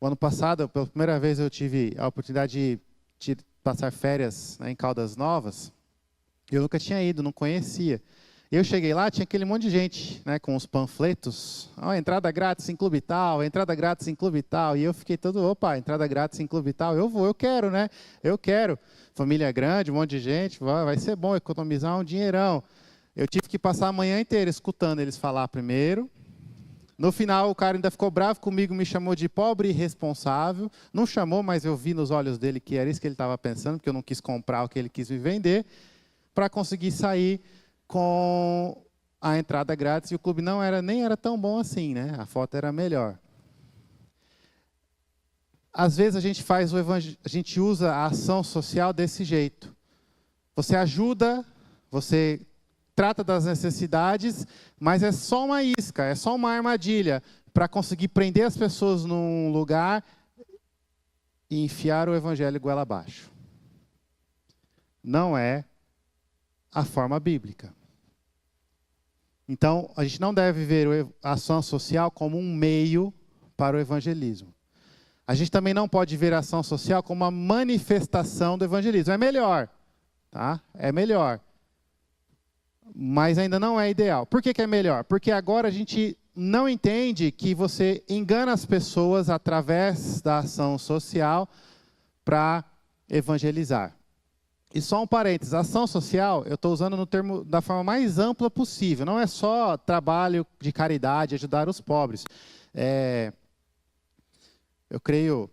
O ano passado, pela primeira vez, eu tive a oportunidade de passar férias, né, em Caldas Novas. Eu nunca tinha ido, não conhecia. Eu cheguei lá, tinha aquele monte de gente, né, com os panfletos. Entrada grátis em clube tal, entrada grátis em clube tal. E eu fiquei todo, opa, entrada grátis em clube tal. Eu vou, eu quero, né? Eu quero. Família grande, um monte de gente, vai ser bom economizar um dinheirão. Eu tive que passar a manhã inteira escutando eles falar primeiro. No final, o cara ainda ficou bravo comigo, me chamou de pobre e irresponsável. Não chamou, mas eu vi nos olhos dele que era isso que ele estava pensando, porque eu não quis comprar o que ele quis me vender, para conseguir sair com a entrada grátis. E o clube nem era tão bom assim, né? A foto era melhor. Às vezes a gente usa a ação social desse jeito. Você ajuda, você trata das necessidades, mas é só uma isca, é só uma armadilha para conseguir prender as pessoas num lugar e enfiar o evangelho goela abaixo. Não é a forma bíblica. Então, a gente não deve ver a ação social como um meio para o evangelismo. A gente também não pode ver a ação social como uma manifestação do evangelismo. É melhor, tá? É melhor. Mas ainda não é ideal. Por que é melhor? Porque agora a gente não entende que você engana as pessoas através da ação social para evangelizar. E só um parênteses, ação social, eu estou usando no termo da forma mais ampla possível. Não é só trabalho de caridade, ajudar os pobres. Eu creio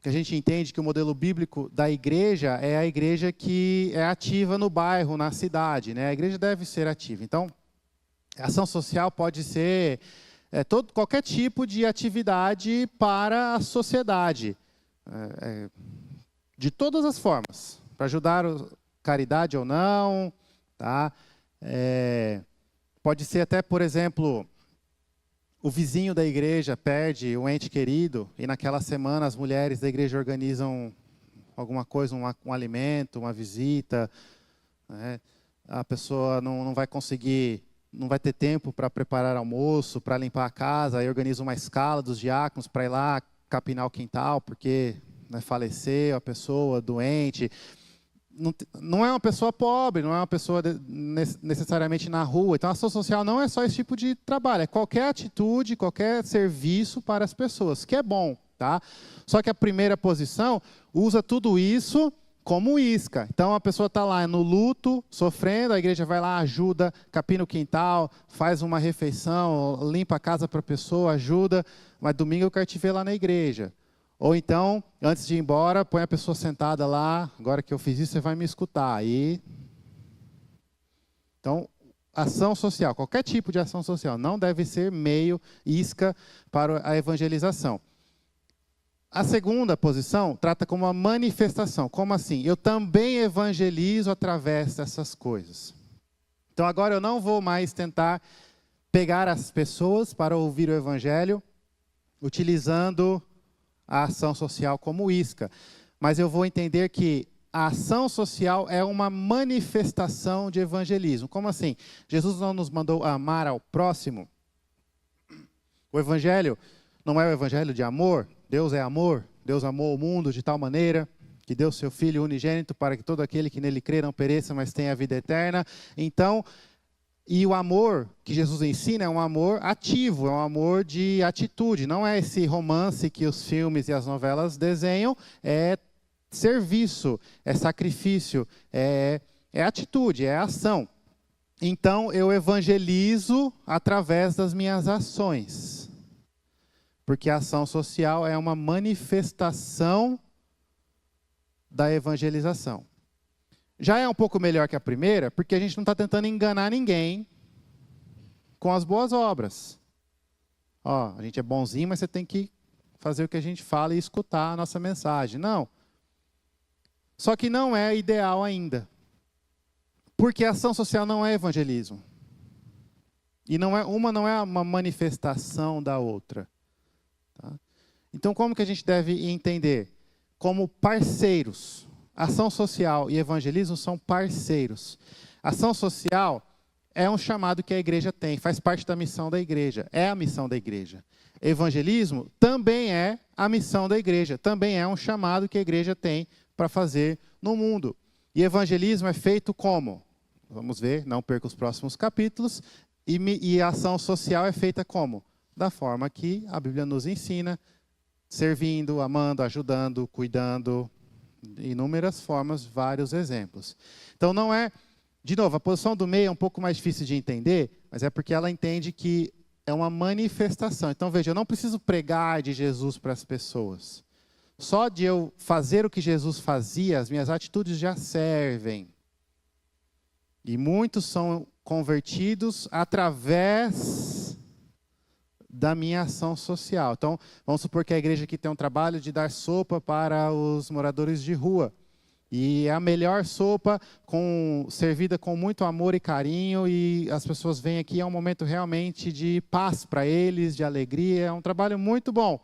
que a gente entende que o modelo bíblico da igreja é a igreja que é ativa no bairro, na cidade, né? A igreja deve ser ativa. Então, a ação social pode ser qualquer tipo de atividade para a sociedade, de todas as formas, para ajudar caridade ou não, tá? Pode ser até, por exemplo, o vizinho da igreja perde um ente querido e naquela semana as mulheres da igreja organizam alguma coisa, um alimento, uma visita, né? A pessoa não vai conseguir, não vai ter tempo para preparar almoço, para limpar a casa, aí organiza uma escala dos diáconos para ir lá capinar o quintal, porque, né, faleceu a pessoa doente. Não é uma pessoa pobre, não é uma pessoa necessariamente na rua. Então, a ação social não é só esse tipo de trabalho, é qualquer atitude, qualquer serviço para as pessoas, que é bom, tá? Só que a primeira posição usa tudo isso como isca. Então, a pessoa está lá no luto, sofrendo, a igreja vai lá, ajuda, capina o quintal, faz uma refeição, limpa a casa para a pessoa, ajuda, mas domingo eu quero te ver lá na igreja. Ou então, antes de ir embora, põe a pessoa sentada lá, agora que eu fiz isso, você vai me escutar. Aí, então, ação social, qualquer tipo de ação social, não deve ser meio, isca para a evangelização. A segunda posição trata como uma manifestação. Como assim? Eu também evangelizo através dessas coisas. Então, agora eu não vou mais tentar pegar as pessoas para ouvir o evangelho, utilizando a ação social como isca. Mas eu vou entender que a ação social é uma manifestação de evangelismo. Como assim? Jesus não nos mandou amar ao próximo? O evangelho não é o evangelho de amor? Deus é amor. Deus amou o mundo de tal maneira que deu seu Filho unigênito para que todo aquele que nele crê não pereça, mas tenha a vida eterna. Então, e o amor que Jesus ensina é um amor ativo, é um amor de atitude. Não é esse romance que os filmes e as novelas desenham, é serviço, é sacrifício, é atitude, é ação. Então, eu evangelizo através das minhas ações. Porque a ação social é uma manifestação da evangelização. Já é um pouco melhor que a primeira, porque a gente não está tentando enganar ninguém com as boas obras. Ó, a gente é bonzinho, mas você tem que fazer o que a gente fala e escutar a nossa mensagem. Não. Só que não é ideal ainda. Porque a ação social não é evangelismo. E não é uma manifestação da outra. Tá? Então, como que a gente deve entender? Como parceiros. Ação social e evangelismo são parceiros. Ação social é um chamado que a igreja tem, faz parte da missão da igreja, é a missão da igreja. Evangelismo também é a missão da igreja, também é um chamado que a igreja tem para fazer no mundo. E evangelismo é feito como? Vamos ver, não perca os próximos capítulos. E a ação social é feita como? Da forma que a Bíblia nos ensina, servindo, amando, ajudando, cuidando, inúmeras formas, vários exemplos. Então não é, de novo, a posição do meio é um pouco mais difícil de entender, mas é porque ela entende que é uma manifestação. Então veja, eu não preciso pregar de Jesus para as pessoas. Só de eu fazer o que Jesus fazia, as minhas atitudes já servem. E muitos são convertidos através da minha ação social. Então, vamos supor que a igreja aqui tem um trabalho de dar sopa para os moradores de rua. E é a melhor sopa, servida com muito amor e carinho, e as pessoas vêm aqui, é um momento realmente de paz para eles, de alegria, é um trabalho muito bom.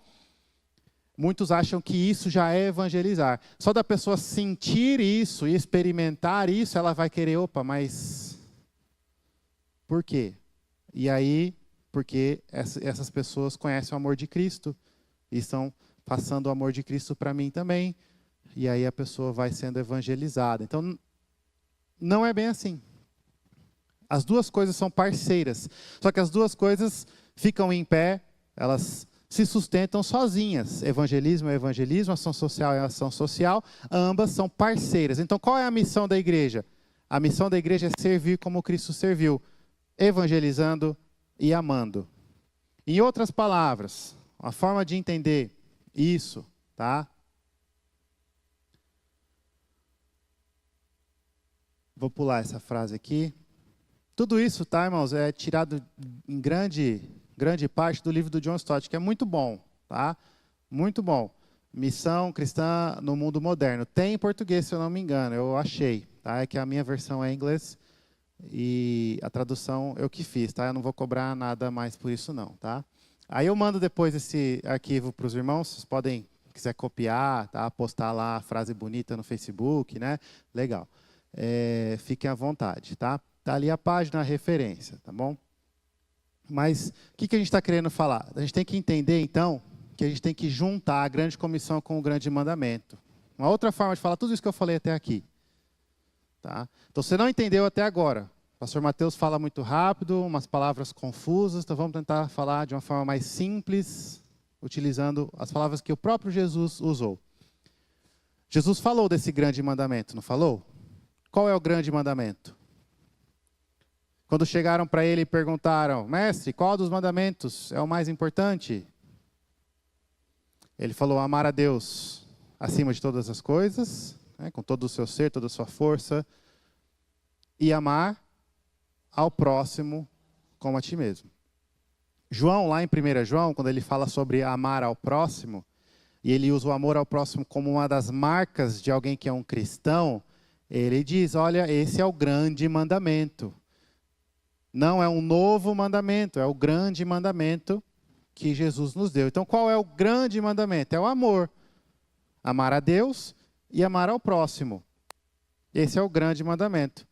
Muitos acham que isso já é evangelizar. Só da pessoa sentir isso e experimentar isso, ela vai querer, opa, mas por quê? E aí, porque essas pessoas conhecem o amor de Cristo e estão passando o amor de Cristo para mim também. E aí a pessoa vai sendo evangelizada. Então, não é bem assim. As duas coisas são parceiras. Só que as duas coisas ficam em pé, elas se sustentam sozinhas. Evangelismo é evangelismo, ação social é ação social. Ambas são parceiras. Então, qual é a missão da igreja? A missão da igreja é servir como Cristo serviu, evangelizando e amando. Em outras palavras, a forma de entender isso, tá? Vou pular essa frase aqui. Tudo isso, tá, irmãos, é tirado em grande parte do livro do John Stott, que é muito bom, tá? Muito bom. Missão cristã no mundo moderno. Tem em português, se eu não me engano, eu achei, tá? É que a minha versão é em inglês e a tradução eu que fiz, tá? Eu não vou cobrar nada mais por isso não, tá? Aí eu mando depois esse arquivo para os irmãos, vocês podem, se quiser copiar, tá? Postar lá a frase bonita no Facebook, né? Legal. Fiquem à vontade, tá? Tá ali a página, a referência, tá bom? Mas o que a gente está querendo falar? A gente tem que entender, então, que a gente tem que juntar a grande comissão com o grande mandamento. Uma outra forma de falar tudo isso que eu falei até aqui. Tá? Então, você não entendeu até agora. O pastor Mateus fala muito rápido, umas palavras confusas, então vamos tentar falar de uma forma mais simples, utilizando as palavras que o próprio Jesus usou. Jesus falou desse grande mandamento, não falou? Qual é o grande mandamento? Quando chegaram para ele e perguntaram, mestre, qual dos mandamentos é o mais importante? Ele falou, amar a Deus acima de todas as coisas, né, com todo o seu ser, toda a sua força, e amar ao próximo como a ti mesmo. João, lá em 1 João, quando ele fala sobre amar ao próximo, e ele usa o amor ao próximo como uma das marcas de alguém que é um cristão, ele diz, olha, esse é o grande mandamento. Não é um novo mandamento, é o grande mandamento que Jesus nos deu. Então, qual é o grande mandamento? É o amor. Amar a Deus e amar ao próximo. Esse é o grande mandamento.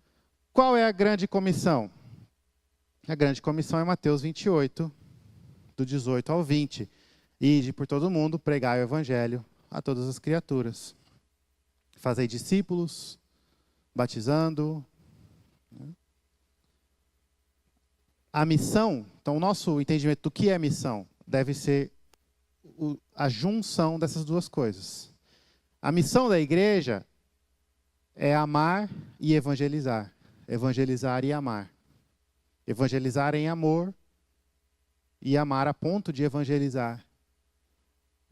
Qual é a grande comissão? A grande comissão é Mateus 28, do 18 ao 20. Ide por todo mundo, pregai o evangelho a todas as criaturas. Fazei discípulos, batizando. A missão, então o nosso entendimento do que é missão deve ser a junção dessas duas coisas. A missão da igreja é amar e evangelizar. Evangelizar e amar. Evangelizar em amor e amar a ponto de evangelizar.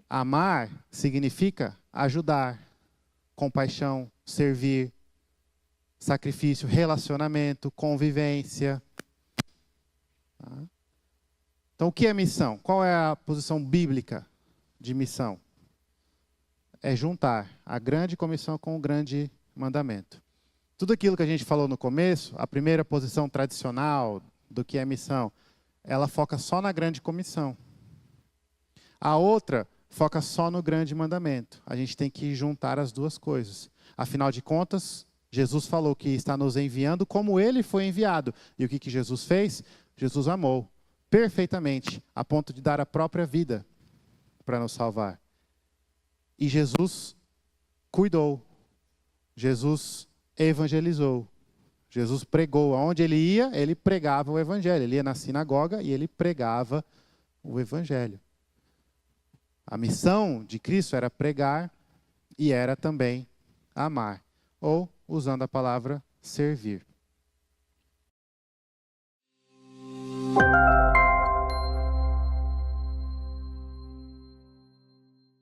Amar significa ajudar, compaixão, servir, sacrifício, relacionamento, convivência. Então, o que é missão? Qual é a posição bíblica de missão? É juntar a grande comissão com o grande mandamento. Tudo aquilo que a gente falou no começo, a primeira posição tradicional do que é missão, ela foca só na grande comissão. A outra foca só no grande mandamento. A gente tem que juntar as duas coisas. Afinal de contas, Jesus falou que está nos enviando como ele foi enviado. E o que Jesus fez? Jesus amou perfeitamente, a ponto de dar a própria vida para nos salvar. E Jesus cuidou. Jesus evangelizou. Jesus pregou. Aonde ele ia, ele pregava o evangelho. Ele ia na sinagoga e ele pregava o evangelho. A missão de Cristo era pregar e era também amar. Ou, usando a palavra, servir.